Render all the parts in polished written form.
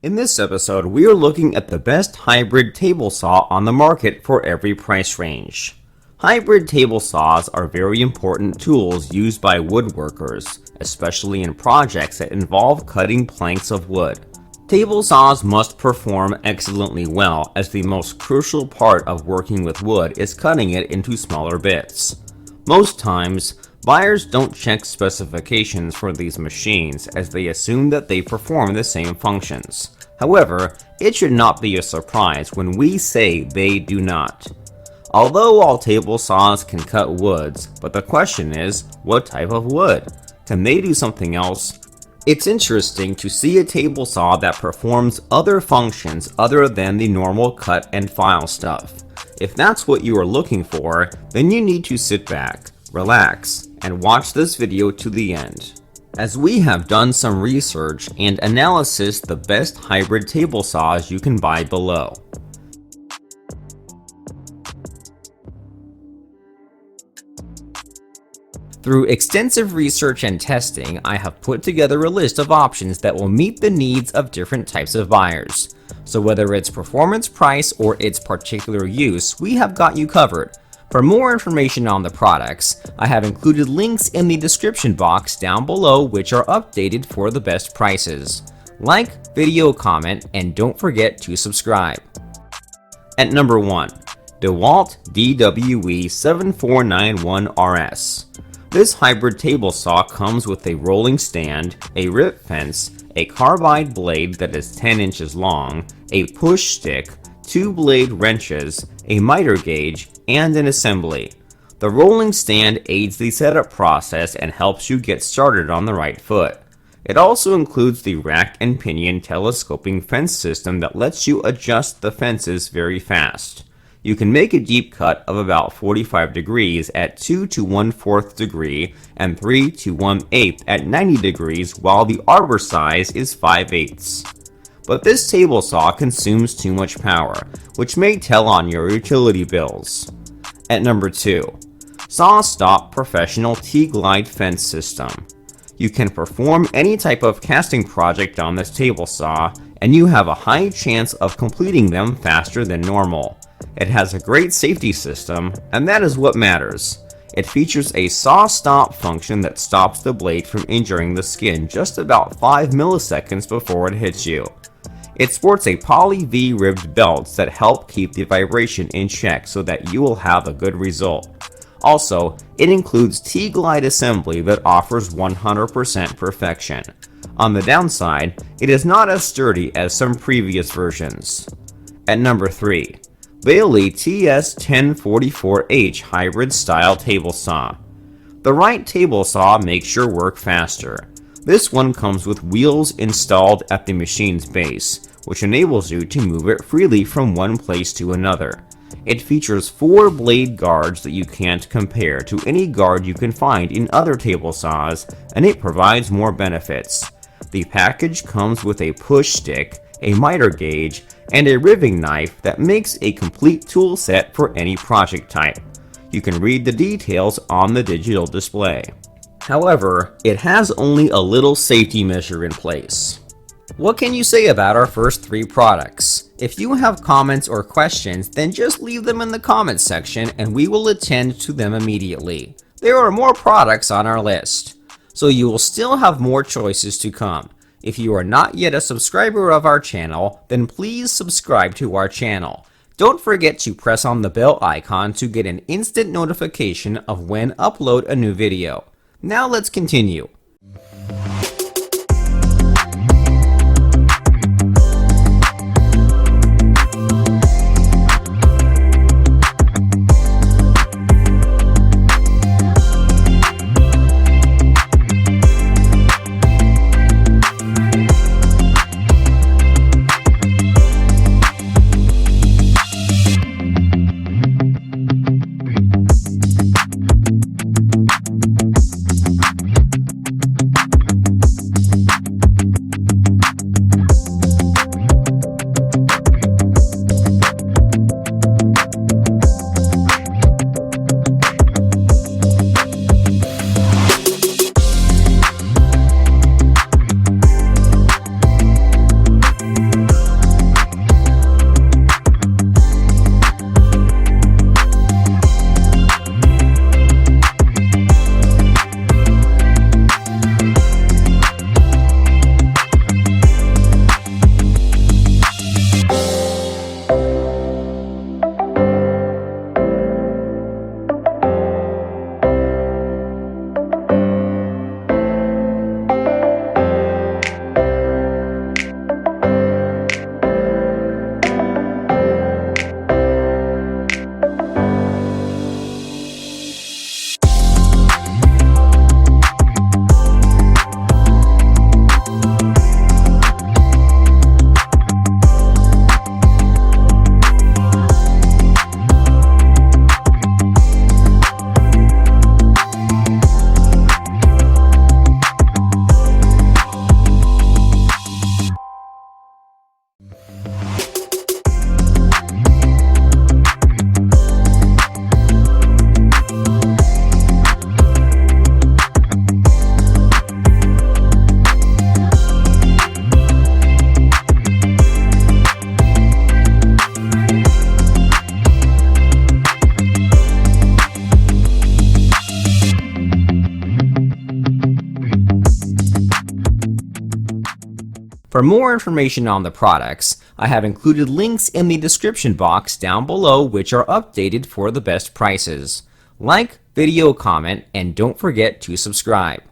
In this episode, we are looking at the best hybrid table saw on the market for every price range. Hybrid table saws are very important tools used by woodworkers, especially in projects that involve cutting planks of wood. Table saws must perform excellently well, as the most crucial part of working with wood is cutting it into smaller bits. Most times, buyers don't check specifications for these machines as they assume that they perform the same functions. However, it should not be a surprise when we say they do not. Although all table saws can cut woods, but the question is, what type of wood? Can they do something else? It's interesting to see a table saw that performs other functions other than the normal cut and file stuff. If that's what you are looking for, then you need to sit back, relax, and watch this video to the end, as we have done some research and analysis the best hybrid table saws you can buy below. Through extensive research and testing, I have put together a list of options that will meet the needs of different types of buyers. So whether it's performance, price, or its particular use, we have got you covered. For more information on the products, I have included links in the description box down below which are updated for the best prices. Like, video, comment, and don't forget to subscribe. At number 1, DEWALT DWE7491RS. This hybrid table saw comes with a rolling stand, a rip fence, a carbide blade that is 10 inches long, a push stick, 2 blade wrenches, a miter gauge, and an assembly. The rolling stand aids the setup process and helps you get started on the right foot. It also includes the rack and pinion telescoping fence system that lets you adjust the fences very fast. You can make a deep cut of about 45 degrees at 2 to 1/4 degree and 3 to 1/8 at 90 degrees, while the arbor size is 5/8. But this table saw consumes too much power, which may tell on your utility bills. At number 2, SAWSTOP Professional T-Glide Fence System. You can perform any type of casting project on this table saw, and you have a high chance of completing them faster than normal. It has a great safety system, and that is what matters. It features a saw stop function that stops the blade from injuring the skin just about 5 milliseconds before it hits you. It sports a poly V ribbed belts that help keep the vibration in check so that you will have a good result. Also, it includes T-Glide assembly that offers 100% perfection. On the downside, it is not as sturdy as some previous versions. At number 3, Baileigh TS1044H Hybrid Style Table Saw. The right table saw makes your work faster. This one comes with wheels installed at the machine's base, which enables you to move it freely from one place to another. It features 4 blade guards that you can't compare to any guard you can find in other table saws, and it provides more benefits. The package comes with a push stick, a miter gauge, and a riving knife that makes a complete tool set for any project type. You can read the details on the digital display. However, it has only a little safety measure in place. What can you say about our first 3 products? If you have comments or questions, then just leave them in the comments section and we will attend to them immediately. There are more products on our list, so you will still have more choices to come. If you are not yet a subscriber of our channel, then please subscribe to our channel. Don't forget to press on the bell icon to get an instant notification of when upload a new video. Now let's continue. For more information on the products, I have included links in the description box down below which are updated for the best prices. Like, video, comment, and don't forget to subscribe.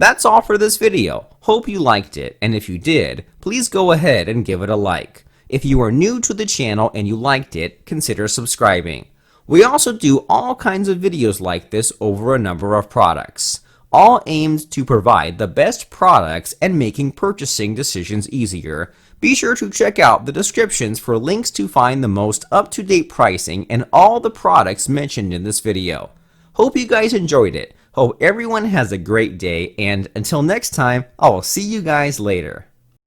That's all for this video. Hope you liked it, and if you did, please go ahead and give it a like. If you are new to the channel and you liked it, consider subscribing. We also do all kinds of videos like this over a number of products, all aimed to provide the best products and making purchasing decisions easier. Be sure to check out the descriptions for links to find the most up-to-date pricing and all the products mentioned in this video. Hope you guys enjoyed it. Hope everyone has a great day, and until next time, I will see you guys later.